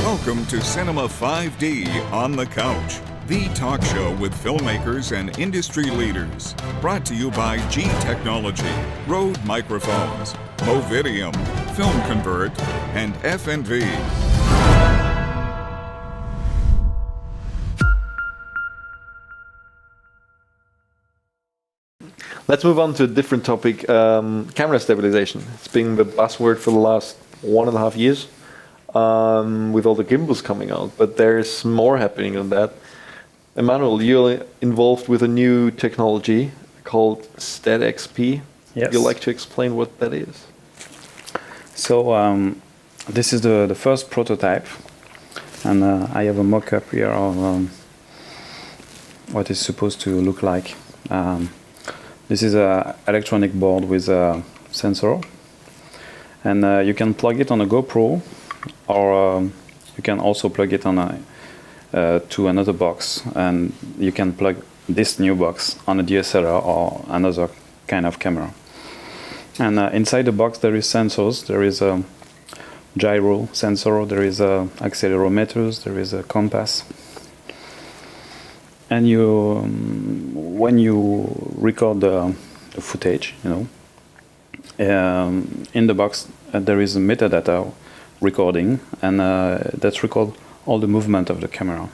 Welcome to Cinema 5D on the Couch, the talk show with filmmakers and industry leaders. Brought to you by G Technology, Rode Microphones, Movidium, Film Convert, and FNV. Let's move on to a different topic, camera stabilization. It's been the buzzword for the last 1.5 years with all the gimbals coming out, but there's more happening than that. Emmanuel, you're involved with a new technology called StatXP. Yes. You'd like to explain what that is? So this is the first prototype, and I have a mock-up here of what it's supposed to look like. This is an electronic board with a sensor, and you can plug it on a GoPro, or you can also plug it on to another box, and you can plug this new box on a DSLR or another kind of camera. And inside the box there is sensors. There is a gyro sensor, there is accelerometers, there is a compass. And you, when you record the footage, in the box there is a metadata recording, and that's record all the movement of the camera.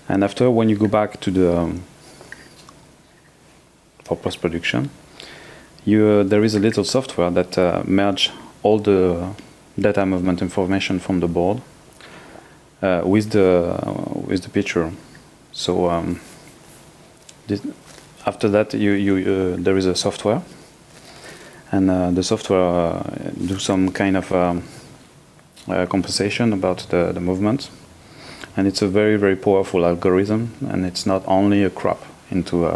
And after, when you go back to the for post-production, there is a little software that merge all the data movement information from the board with the picture. So after that, there is a software, and the software do some kind of compensation about the movement, and it's a very, very powerful algorithm, and it's not only a crop into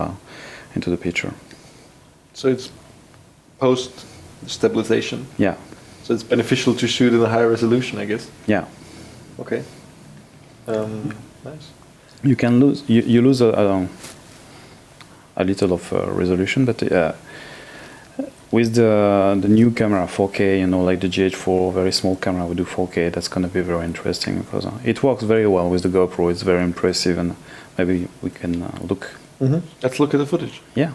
the picture. So it's post stabilization. Yeah. So it's beneficial to shoot in a higher resolution, I guess. Yeah. Okay. Nice. You can lose you lose a little of resolution, but with the new camera 4K, like the GH4, very small camera, we do 4K. That's going to be very interesting because it works very well with the GoPro. It's very impressive, and maybe we can look. Mm-hmm. Let's look at the footage. Yeah.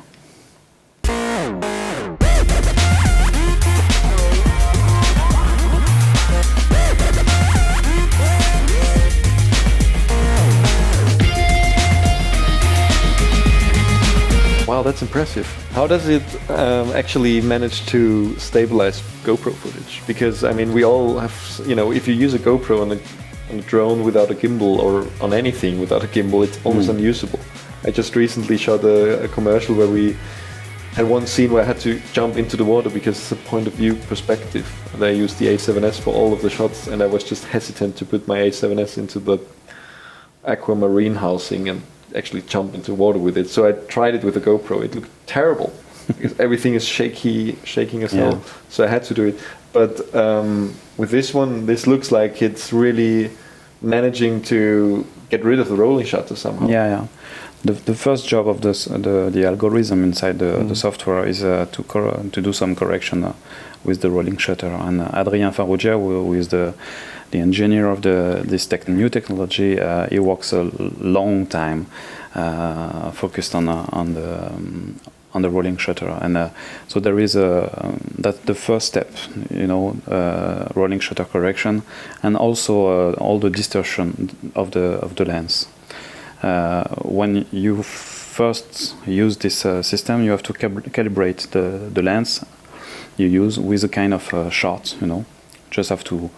Wow, that's impressive. How does it actually manage to stabilize GoPro footage? Because, I mean, we all have, if you use a GoPro on a drone without a gimbal, or on anything without a gimbal, it's almost unusable. I just recently shot a commercial where we had one scene where I had to jump into the water because it's a point of view perspective. And I used the A7S for all of the shots, and I was just hesitant to put my A7S into the aquamarine housing and actually jump into water with it. So I tried it with a GoPro. It looked terrible because everything is shaking as hell. So I had to do it. But with this one, this looks like it's really managing to get rid of the rolling shutter somehow. Yeah. The first job of the algorithm inside the software is to do some correction with the rolling shutter. And Adrien Farougia, who is the engineer of this new technology, he works a long time focused on the rolling shutter, and so there is that's the first step, rolling shutter correction, and also all the distortion of the lens. When you first use this system, you have to calibrate the lens you use with a kind of shot. Just have to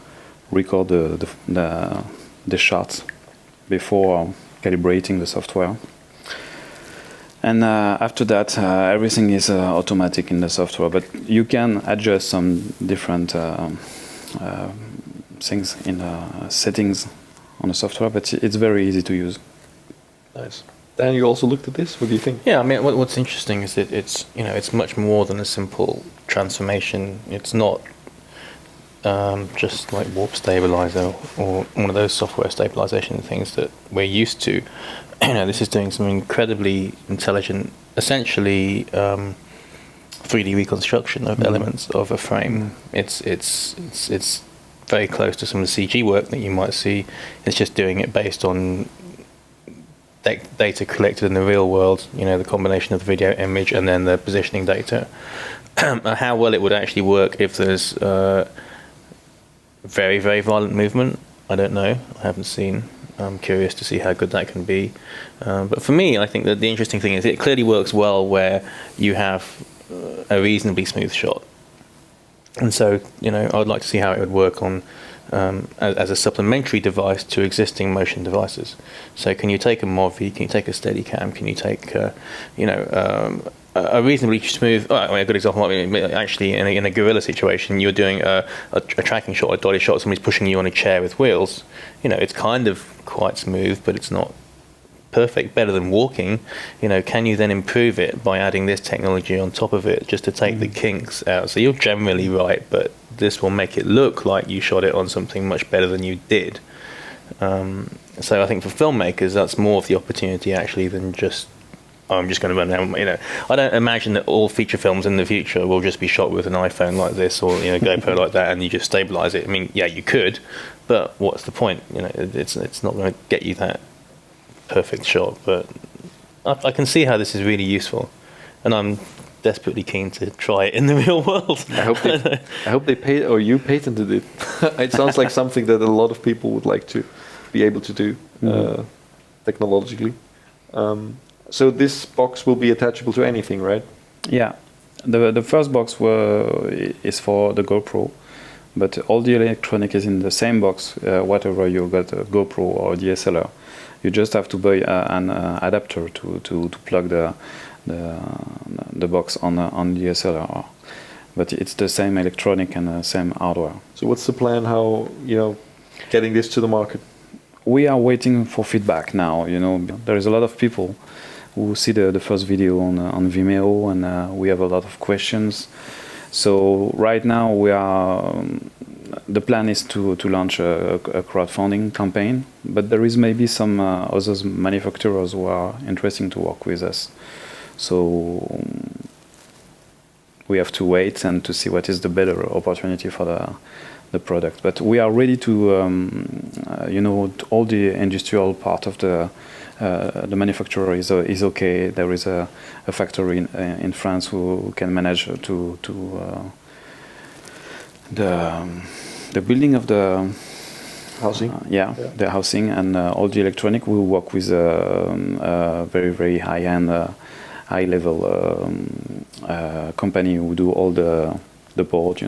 record the shots before calibrating the software, and after that everything is automatic in the software, but you can adjust some different things in settings on the software, but it's very easy to use. Nice. Dan, you also looked at this. What do you think? Yeah, I mean, what's interesting is that it's much more than a simple transformation. It's not just like warp stabilizer or one of those software stabilization things that we're used to. This is doing some incredibly intelligent, essentially 3D reconstruction of elements of a frame. It's very close to some of the CG work that you might see. It's just doing it based on data collected in the real world, the combination of the video image and then the positioning data. How well it would actually work if there's very, very violent movement, I don't know. I haven't seen. I'm curious to see how good that can be. But for me, I think that the interesting thing is it clearly works well where you have a reasonably smooth shot. And so, I would like to see how it would work on as a supplementary device to existing motion devices. So can you take a Movi, can you take a Steadicam, can you take, a reasonably smooth, a good example might be actually in a guerrilla situation, you're doing a tracking shot, a dolly shot, somebody's pushing you on a chair with wheels. It's kind of quite smooth, but it's not perfect, better than walking. Can you then improve it by adding this technology on top of it just to take the kinks out? So you're generally right, but this will make it look like you shot it on something much better than you did. So I think for filmmakers, that's more of the opportunity actually than just, I'm just going to run down. I don't imagine that all feature films in the future will just be shot with an iPhone like this or GoPro like that, and you just stabilize it. I mean, yeah, you could, but what's the point? It's not going to get you that perfect shot. But I can see how this is really useful, and I'm desperately keen to try it in the real world. I hope they pay, or you patented it. It sounds like something that a lot of people would like to be able to do technologically. So this box will be attachable to anything, right? Yeah, the first box is for the GoPro, but all the electronic is in the same box. Whatever you got, a GoPro or DSLR, you just have to buy an adapter to plug the box on DSLR. But it's the same electronic and the same hardware. So what's the plan? How getting this to the market? We are waiting for feedback now. There is a lot of people who see the first video on Vimeo, and we have a lot of questions. So right now the plan is to launch a crowdfunding campaign, but there is maybe some other manufacturers who are interested to work with us. So we have to wait and to see what is the better opportunity for the product. But we are ready to, all the industrial part of the manufacturer is okay. There is a factory in France who can manage to the building of the housing. The housing, and all the electronic will work with very, very high-end, high-level company who do all the board,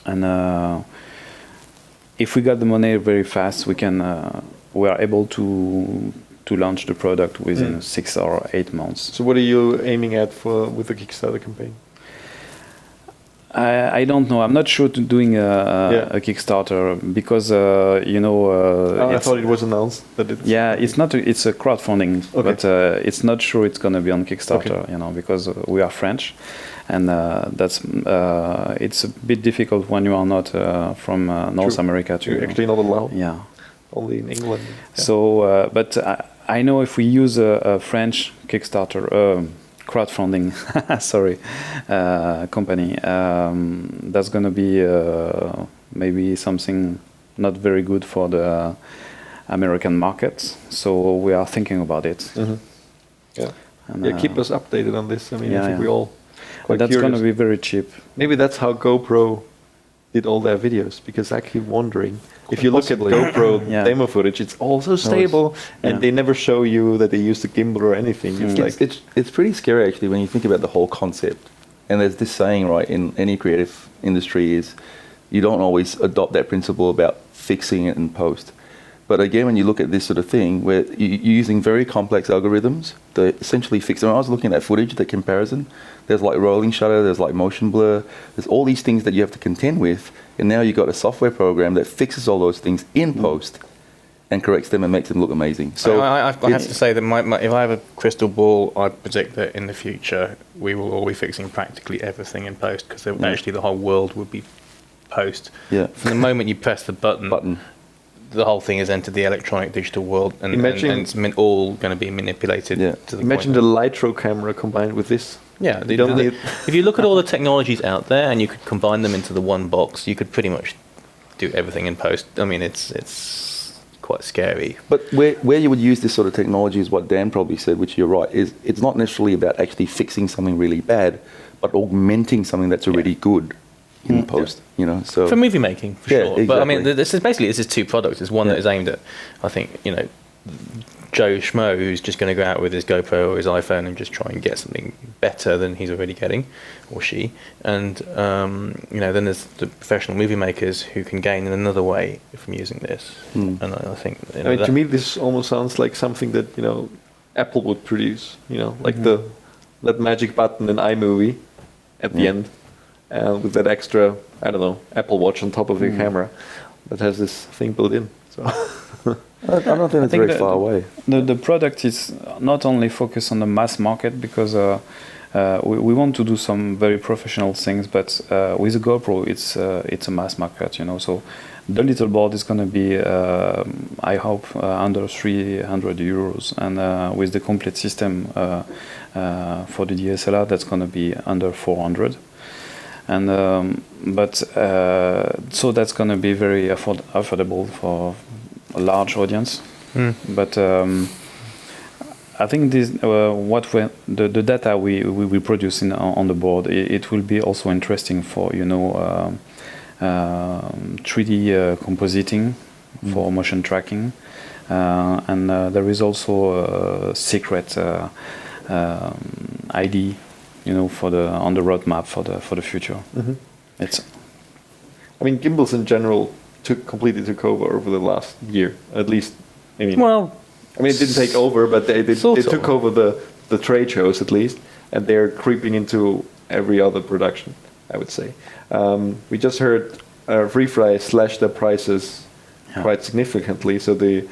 And if we got the money very fast, we are able to launch the product within 6 or 8 months. So what are you aiming at with the Kickstarter campaign? I don't know. I'm not sure to doing a Kickstarter because I thought it was announced that it's it's not. It's a crowdfunding, but it's not sure it's gonna be on Kickstarter. Because we are French, and that's it's a bit difficult when you are not from North America to. You're actually not allowed. Yeah. Only in England. Yeah. So, but I know if we use a French Kickstarter. Crowdfunding, company. That's going to be maybe something not very good for the American market. So we are thinking about it. Mm-hmm. Yeah. And, keep us updated on this. I mean, I think we all quite that's curious. going to be very cheap. Maybe that's how GoPro did all their videos, because I keep wondering, if you look at GoPro demo footage, it's all so stable, and they never show you that they used a gimbal or anything. It's pretty scary actually when you think about the whole concept. And there's this saying, right, in any creative industry is you don't always adopt that principle about fixing it in post. But again, when you look at this sort of thing, where you're using very complex algorithms that essentially fix it. When I was looking at that footage, the comparison, there's like rolling shutter, there's like motion blur, there's all these things that you have to contend with. And now you've got a software program that fixes all those things in post and corrects them and makes them look amazing. So I have to say that if I have a crystal ball, I predict that in the future we will all be fixing practically everything in post, because actually the whole world would be post. Yeah. From the moment you press the button, the whole thing has entered the electronic digital world, and it's all going to be manipulated. Yeah. To the Imagine point the Litro camera combined with this. Yeah, if you look at all the technologies out there and you could combine them into the one box, you could pretty much do everything in post. I mean, it's quite scary. But where you would use this sort of technology is what Dan probably said, which you're right, is it's not necessarily about actually fixing something really bad, but augmenting something that's already good in post, you know. So For movie making, for Yeah, sure. But I mean, exactly. this is two products. There's one that is aimed at, I think, you know, Joe Schmo, who's just going to go out with his GoPro or his iPhone and just try and get something better than he's already getting, or she. And, you know, then there's the professional movie makers who can gain in another way from using this. And I think, you know, I mean, to me, this almost sounds like something that, you know, Apple would produce, you know, like that magic button in iMovie at the end, with that extra, I don't know, Apple Watch on top of the camera that has this thing built in. So I don't think it's think very far away. The product is not only focused on the mass market because we want to do some very professional things, but with the GoPro, it's a mass market, you know. So the little board is going to be, I hope, under 300 euros, and with the complete system for the DSLR, that's going to be under 400. And so that's going to be very affordable for a large audience. But I think this the data we produce on the board, it will be also interesting for, you know, 3D compositing for motion tracking, and there is also a secret ID, you know, on the roadmap for the future. It's, I mean, gimbals in general completely took over the last year, at least. I mean, it didn't take over, but they took over the trade shows at least, and they're creeping into every other production, I would say. We just heard Freefly slash their prices quite significantly. So the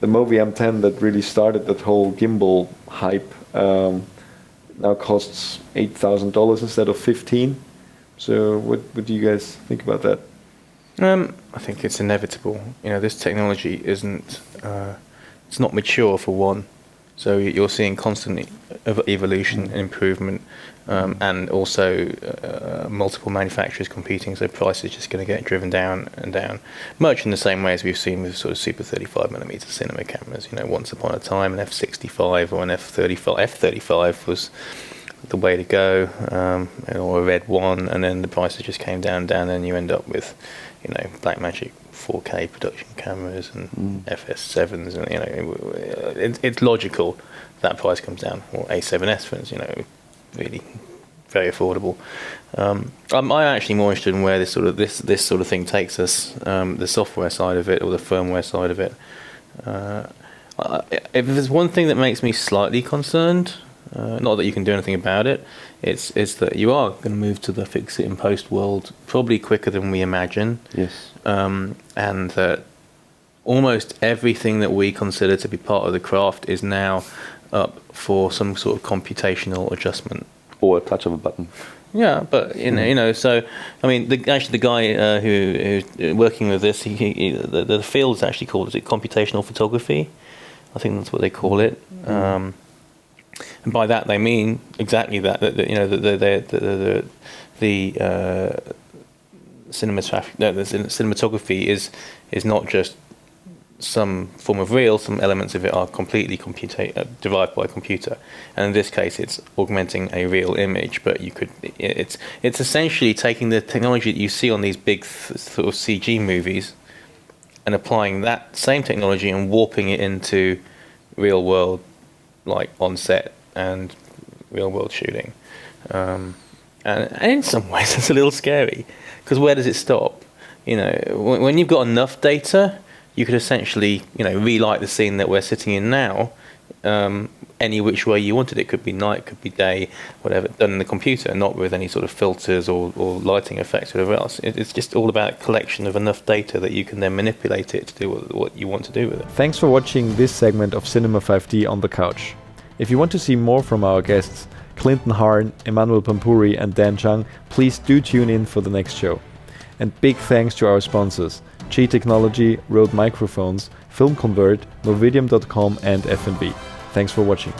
Movi M10 that really started that whole gimbal hype now costs $8,000 instead of $15,000. So what do you guys think about that? I think it's inevitable. You know, this technology isn't. It's not mature for one, so you're seeing constant evolution and improvement, and also multiple manufacturers competing. So price is just going to get driven down and down, much in the same way as we've seen with sort of super 35mm cinema cameras. You know, once upon a time, an f/65 or an f/35 was the way to go, or a Red 1, and then the prices just came down, and you end up with, you know, Blackmagic 4K production cameras and FS7s, and, you know, it's logical that price comes down. Or A7S, for instance, you know, really very affordable. I'm actually more interested in where this sort of thing takes us, the software side of it or the firmware side of it. If there's one thing that makes me slightly concerned, not that you can do anything about it, it's that you are going to move to the fix it in post world probably quicker than we imagine. Yes. And that almost everything that we consider to be part of the craft is now up for some sort of computational adjustment. Or a touch of a button. Yeah, but you know, so I mean, the guy who's working with this, the field is actually called, is it computational photography? I think that's what they call it. And by that they mean exactly that you know, the cinematography is not just some form of real. Some elements of it are completely derived by a computer, and in this case, it's augmenting a real image. But it's essentially taking the technology that you see on these big sort of CG movies, and applying that same technology and warping it into real world, like on set and real world shooting. And in some ways, it's a little scary, because where does it stop? You know, when you've got enough data, you could essentially, you know, relight the scene that we're sitting in now, any which way you wanted. It could be night, could be day, whatever, done in the computer, not with any sort of filters or lighting effects or whatever else. It's just all about a collection of enough data that you can then manipulate it to do what you want to do with it. Thanks for watching this segment of Cinema 5D on the Couch. If you want to see more from our guests, Clinton Harn, Emmanuel Pampuri and Dan Chung, please do tune in for the next show. And big thanks to our sponsors, G Technology, Rode Microphones, Film Convert, Movidium.com and F&B. Thanks for watching.